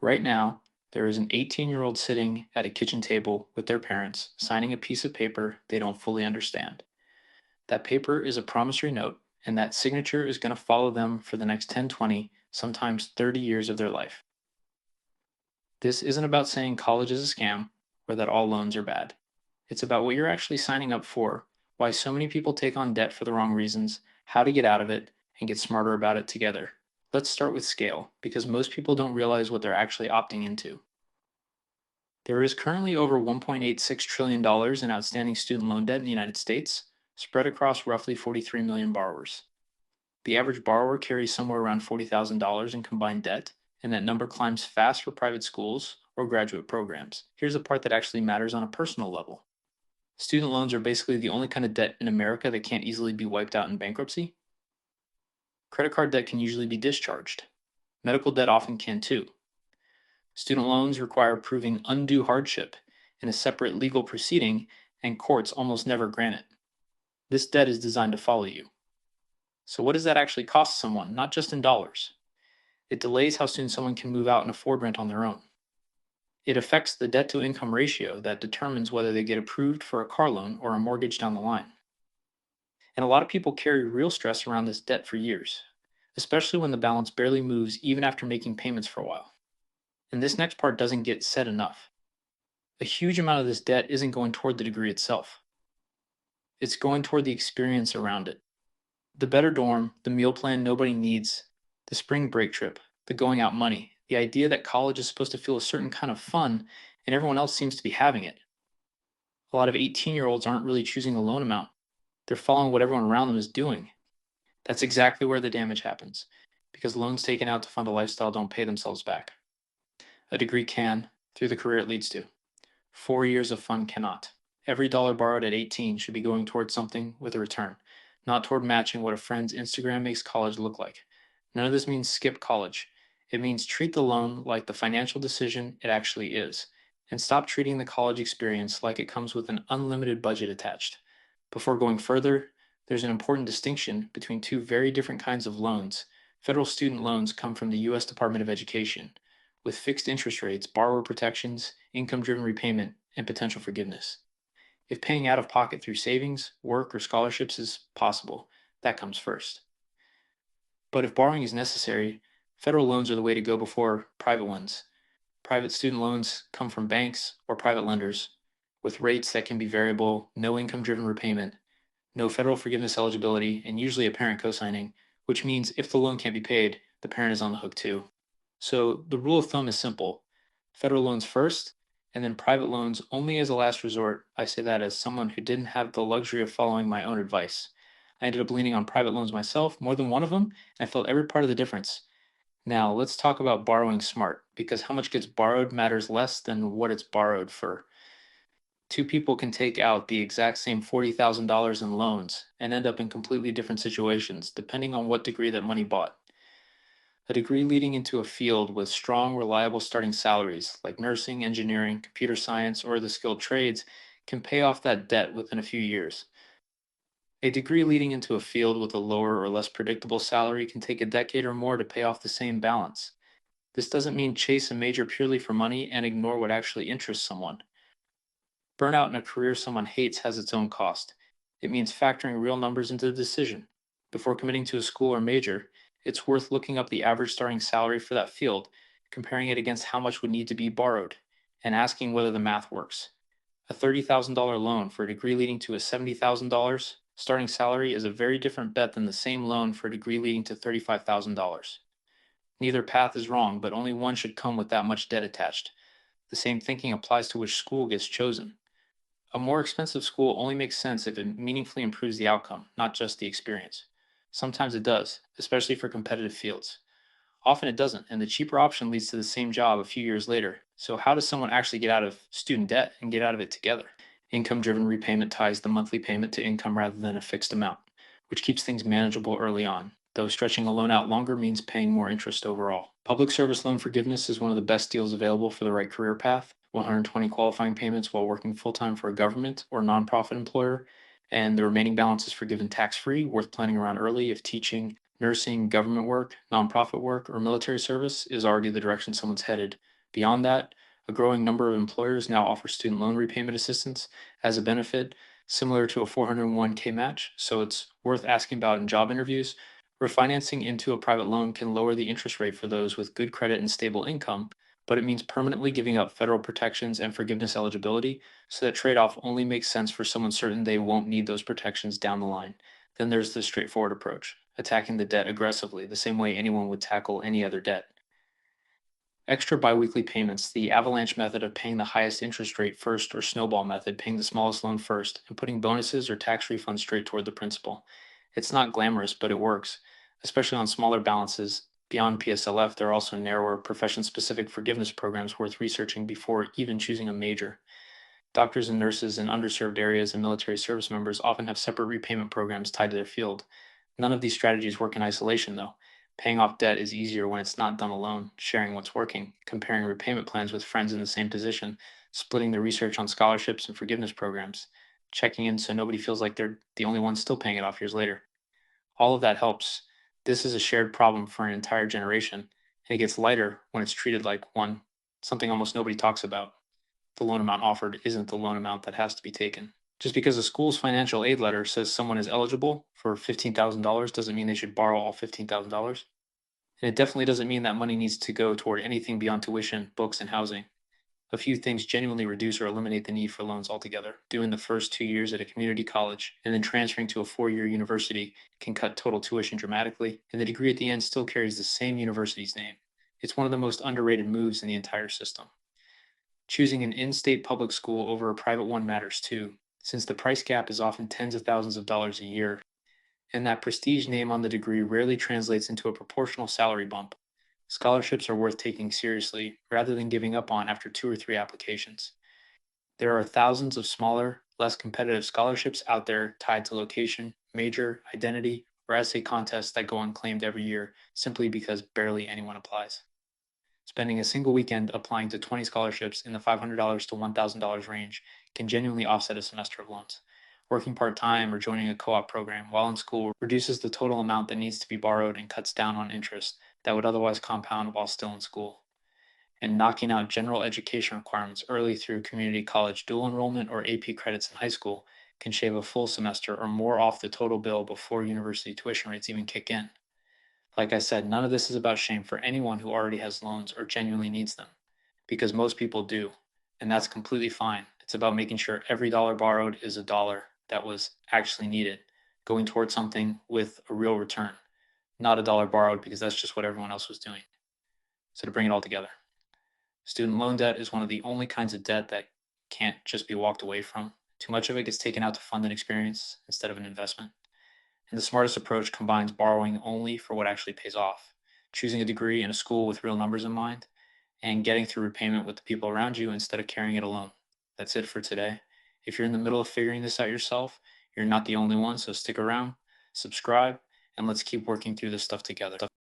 Right now, there is an 18-year-old sitting at a kitchen table with their parents, signing a piece of paper they don't fully understand. That paper is a promissory note, and that signature is going to follow them for the next 10, 20, sometimes 30 years of their life. This isn't about saying college is a scam or that all loans are bad. It's about what you're actually signing up for, why so many people take on debt for the wrong reasons, how to get out of it, and get smarter about it together. Let's start with scale, because most people don't realize what they're actually opting into. There is currently over $1.86 trillion dollars in outstanding student loan debt in the United States, spread across roughly 43 million borrowers. The average borrower carries somewhere around $40,000 in combined debt, and that number climbs fast for private schools or graduate programs. Here's the part that actually matters on a personal level. Student loans are basically the only kind of debt in America that can't easily be wiped out in bankruptcy. Credit card debt can usually be discharged. Medical debt often can too. Student loans require proving undue hardship in a separate legal proceeding, and courts almost never grant it. This debt is designed to follow you. So, what does that actually cost someone, not just in dollars? It delays how soon someone can move out and afford rent on their own. It affects the debt to income ratio that determines whether they get approved for a car loan or a mortgage down the line. And a lot of people carry real stress around this debt for years, especially when the balance barely moves even after making payments for a while. And this next part doesn't get said enough. A huge amount of this debt isn't going toward the degree itself, it's going toward the experience around it. The better dorm, the meal plan nobody needs, the spring break trip, the going out money, the idea that college is supposed to feel a certain kind of fun and everyone else seems to be having it. A lot of 18-year-olds aren't really choosing a loan amount, they're following what everyone around them is doing. That's exactly where the damage happens, because loans taken out to fund a lifestyle don't pay themselves back. A degree can, through the career it leads to. 4 years of fun cannot. Every dollar borrowed at 18 should be going towards something with a return, not toward matching what a friend's Instagram makes college look like. None of this means skip college. It means treat the loan like the financial decision it actually is, and stop treating the college experience like it comes with an unlimited budget attached. Before going further, there's an important distinction between two very different kinds of loans. Federal student loans come from the U.S. Department of Education, with fixed interest rates, borrower protections, income driven repayment, and potential forgiveness. If paying out of pocket through savings, work, or scholarships is possible, that comes first. But if borrowing is necessary, federal loans are the way to go before private ones. Private student loans come from banks or private lenders with rates that can be variable, no income driven repayment, no federal forgiveness eligibility, and usually a parent co signing, which means if the loan can't be paid, the parent is on the hook too. So the rule of thumb is simple: federal loans first, and then private loans only as a last resort. I say that as someone who didn't have the luxury of following my own advice. I ended up leaning on private loans myself, more than one of them, and I felt every part of the difference. Now, let's talk about borrowing smart, because how much gets borrowed matters less than what it's borrowed for. Two people can take out the exact same $40,000 in loans and end up in completely different situations, depending on what degree that money bought. A degree leading into a field with strong, reliable starting salaries, like nursing, engineering, computer science, or the skilled trades, can pay off that debt within a few years. A degree leading into a field with a lower or less predictable salary can take a decade or more to pay off the same balance. This doesn't mean chase a major purely for money and ignore what actually interests someone. Burnout in a career someone hates has its own cost. It means factoring real numbers into the decision. Before committing to a school or major, it's worth looking up the average starting salary for that field, comparing it against how much would need to be borrowed, and asking whether the math works. A $30,000 loan for a degree leading to a $70,000 starting salary is a very different bet than the same loan for a degree leading to $35,000. Neither path is wrong, but only one should come with that much debt attached. The same thinking applies to which school gets chosen. A more expensive school only makes sense if it meaningfully improves the outcome, not just the experience. Sometimes it does, especially for competitive fields. Often it doesn't, and the cheaper option leads to the same job a few years later. So, how does someone actually get out of student debt and get out of it together? Income driven repayment ties the monthly payment to income rather than a fixed amount, which keeps things manageable early on, though stretching a loan out longer means paying more interest overall. Public service loan forgiveness is one of the best deals available for the right career path: 120 qualifying payments while working full time for a government or nonprofit employer, and the remaining balance is forgiven tax free, worth planning around early if teaching, Nursing, government work, nonprofit work, or military service is already the direction someone's headed. Beyond that, a growing number of employers now offer student loan repayment assistance as a benefit, similar to a 401k match, so it's worth asking about in job interviews. Refinancing into a private loan can lower the interest rate for those with good credit and stable income, but it means permanently giving up federal protections and forgiveness eligibility, so that trade off only makes sense for someone certain they won't need those protections down the line. Then there's the straightforward approach, attacking the debt aggressively, the same way anyone would tackle any other debt. Extra biweekly payments, the avalanche method of paying the highest interest rate first, or snowball method, paying the smallest loan first, and putting bonuses or tax refunds straight toward the principal. It's not glamorous, but it works, especially on smaller balances. Beyond PSLF, there are also narrower, profession specific forgiveness programs worth researching before even choosing a major. Doctors and nurses in underserved areas and military service members often have separate repayment programs tied to their field. None of these strategies work in isolation, though. Paying off debt is easier when it's not done alone, sharing what's working, comparing repayment plans with friends in the same position, splitting the research on scholarships and forgiveness programs, checking in so nobody feels like they're the only one still paying it off years later. All of that helps. This is a shared problem for an entire generation, and it gets lighter when it's treated like one, something almost nobody talks about. The loan amount offered isn't the loan amount that has to be taken. Just because a school's financial aid letter says someone is eligible for $15,000 doesn't mean they should borrow all $15,000. And it definitely doesn't mean that money needs to go toward anything beyond tuition, books, and housing. A few things genuinely reduce or eliminate the need for loans altogether. Doing the first 2 years at a community college and then transferring to a 4 year university can cut total tuition dramatically, and the degree at the end still carries the same university's name. It's one of the most underrated moves in the entire system. Choosing an in state public school over a private one matters too, since the price gap is often tens of thousands of dollars a year, and that prestige name on the degree rarely translates into a proportional salary bump. Scholarships are worth taking seriously rather than giving up on after two or three applications. There are thousands of smaller, less competitive scholarships out there tied to location, major, identity, or essay contests that go unclaimed every year simply because barely anyone applies. Spending a single weekend applying to 20 scholarships in the $500 to $1,000 range can genuinely offset a semester of loans. Working part time or joining a co op program while in school reduces the total amount that needs to be borrowed and cuts down on interest that would otherwise compound while still in school. And knocking out general education requirements early through community college dual enrollment or AP credits in high school can shave a full semester or more off the total bill before university tuition rates even kick in. Like I said, none of this is about shame for anyone who already has loans or genuinely needs them, because most people do, and that's completely fine. It's about making sure every dollar borrowed is a dollar that was actually needed, going towards something with a real return, not a dollar borrowed because that's just what everyone else was doing. So, to bring it all together, student loan debt is one of the only kinds of debt that can't just be walked away from. Too much of it gets taken out to fund an experience instead of an investment. And the smartest approach combines borrowing only for what actually pays off, choosing a degree in a school with real numbers in mind, and getting through repayment with the people around you instead of carrying it alone. That's it for today. If you're in the middle of figuring this out yourself, you're not the only one, so stick around, subscribe, and let's keep working through this stuff together.